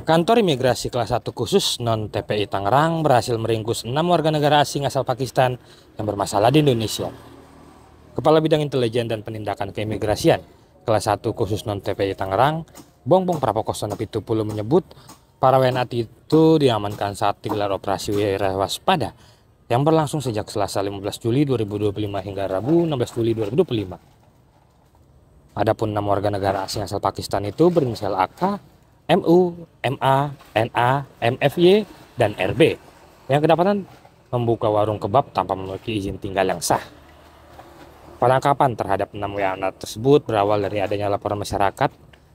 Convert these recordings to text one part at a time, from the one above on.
Kantor Imigrasi Kelas 1 Khusus Non-TPI Tangerang berhasil meringkus 6 warga negara asing asal Pakistan yang bermasalah di Indonesia. Kepala Bidang Intelijen dan Penindakan Keimigrasian Kelas 1 Khusus Non-TPI Tangerang, Bongbong Prapokosono Pitupulu menyebut para WNA itu diamankan saat digelar operasi Wira Waspada yang berlangsung sejak Selasa 15 Juli 2025 hingga Rabu 16 Juli 2025. Adapun 6 warga negara asing asal Pakistan itu berinisial AK, MU, MA, NA, MFY, dan RB yang kedapatan membuka warung kebab tanpa memiliki izin tinggal yang sah. Penangkapan terhadap 6 WNA tersebut berawal dari adanya laporan masyarakat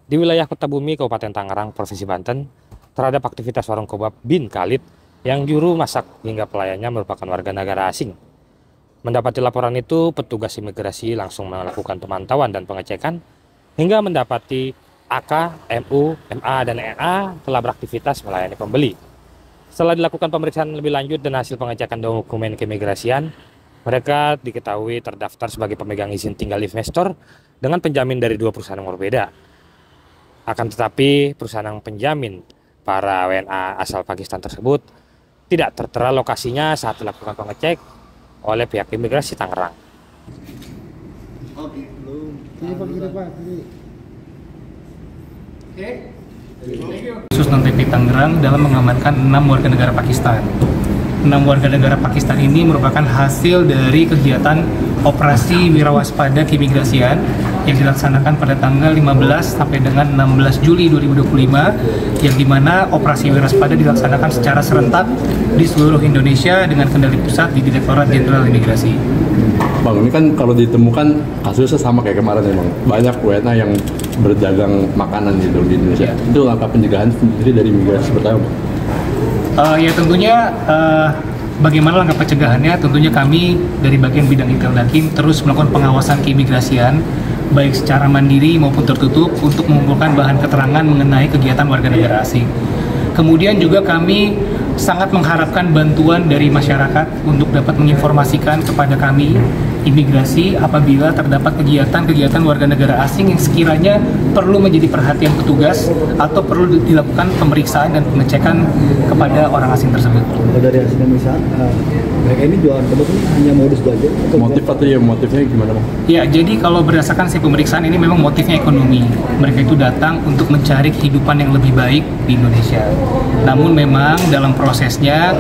di wilayah Kota Bumi, Kabupaten Tangerang, Provinsi Banten terhadap aktivitas warung kebab Bin Khalid yang juru masak hingga pelayannya merupakan warga negara asing. Mendapati laporan itu, petugas imigrasi langsung melakukan pemantauan dan pengecekan hingga mendapati AK, MU, MA, dan NA telah beraktivitas melayani pembeli. Setelah dilakukan pemeriksaan lebih lanjut dan hasil pengecekan dokumen keimigrasian, mereka diketahui terdaftar sebagai pemegang izin tinggal investor dengan penjamin dari 2 perusahaan yang berbeda. Akan tetapi, perusahaan yang penjamin para WNA asal Pakistan tersebut tidak tertera lokasinya saat dilakukan pengecek oleh pihak imigrasi Tangerang. Khusus Non-TPI Tangerang dalam mengamankan 6 warga negara Pakistan. 6 warga negara Pakistan ini merupakan hasil dari kegiatan operasi Wira Waspada Keimigrasian yang dilaksanakan pada tanggal 15 sampai dengan 16 Juli 2025, yang dimana operasi Wira Waspada dilaksanakan secara serentak di seluruh Indonesia dengan kendali pusat di Direktorat Jenderal Imigrasi. Bang, ini kan kalau ditemukan kasusnya sama kayak kemarin ya Bang, banyak WNA yang berdagang makanan gitu di Indonesia. Itu langkah pencegahan sendiri dari imigrasi pertama Bang? Ya tentunya bagaimana langkah pencegahannya, tentunya kami dari bagian bidang Intel Dakim terus melakukan pengawasan keimigrasian baik secara mandiri maupun tertutup untuk mengumpulkan bahan keterangan mengenai kegiatan warga negara asing. Kemudian juga kami sangat mengharapkan bantuan dari masyarakat untuk dapat menginformasikan kepada kami imigrasi apabila terdapat kegiatan-kegiatan warga negara asing yang sekiranya perlu menjadi perhatian petugas atau perlu dilakukan pemeriksaan dan pengecekan kepada orang asing tersebut. Dari hasil pemeriksaan, mereka ini jualan kebab ini hanya modus belajar? Motif atau ya motifnya gimana Bang? Ya, jadi kalau berdasarkan hasil pemeriksaan ini memang motifnya ekonomi. Mereka itu datang untuk mencari kehidupan yang lebih baik di Indonesia. Namun memang dalam prosesnya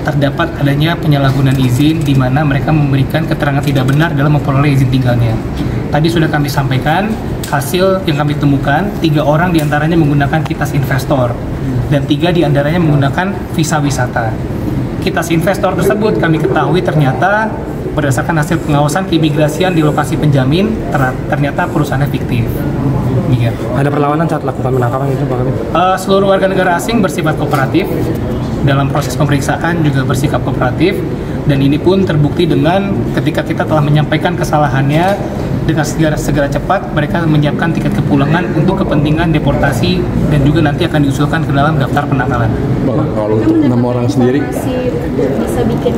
terdapat adanya penyalahgunaan izin di mana mereka memberikan keterangan tidak benar dalam memperoleh izin tinggalnya. Tadi sudah kami sampaikan hasil yang kami temukan, 3 orang diantaranya menggunakan kitas investor dan 3 diantaranya menggunakan visa wisata. Kitas investor tersebut kami ketahui ternyata berdasarkan hasil pengawasan keimigrasian di lokasi penjamin ternyata perusahaannya fiktif. Iya. Ada perlawanan saat lakukan penangkapan itu Pak? Seluruh warga negara asing bersifat kooperatif, dalam proses pemeriksaan juga bersikap kooperatif, dan ini pun terbukti dengan ketika kita telah menyampaikan kesalahannya dengan segera cepat mereka menyiapkan tiket kepulangan untuk kepentingan deportasi dan juga nanti akan diusulkan ke dalam daftar penangkalan. Bang, kalau untuk 6 orang sendiri bisa bikin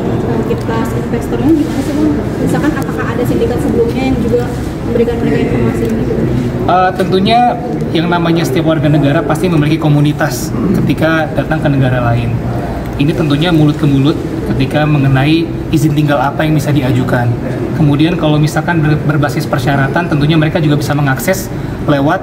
kitas investornya gimana sih Bang? Misalkan apakah ada sindikat sebelumnya yang juga memberikan mereka informasi gitu? Tentunya yang namanya setiap warga negara pasti memiliki komunitas ketika datang ke negara lain. Ini tentunya mulut ke mulut ketika mengenai izin tinggal apa yang bisa diajukan. Kemudian kalau misalkan berbasis persyaratan, tentunya mereka juga bisa mengakses lewat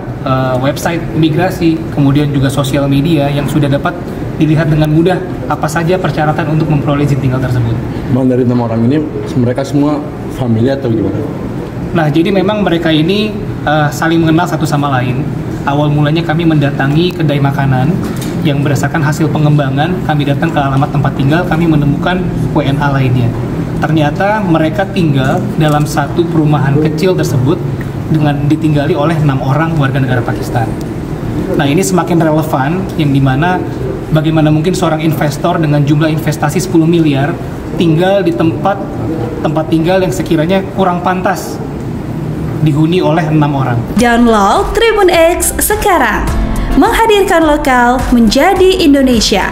website imigrasi, kemudian juga sosial media yang sudah dapat dilihat dengan mudah apa saja persyaratan untuk memperoleh izin tinggal tersebut. Bang, dari 6 orang ini mereka semua famili atau gimana? Nah, jadi memang mereka ini saling mengenal satu sama lain. Awal mulanya kami mendatangi kedai makanan yang berdasarkan hasil pengembangan, kami datang ke alamat tempat tinggal, kami menemukan WNA lainnya. Ternyata mereka tinggal dalam satu perumahan kecil tersebut dengan ditinggali oleh 6 orang warga negara Pakistan. Nah, ini semakin relevan yang dimana bagaimana mungkin seorang investor dengan jumlah investasi 10 miliar tinggal di tempat tinggal yang sekiranya kurang pantas dihuni oleh 6 orang. Download Tribun X sekarang, menghadirkan lokal menjadi Indonesia.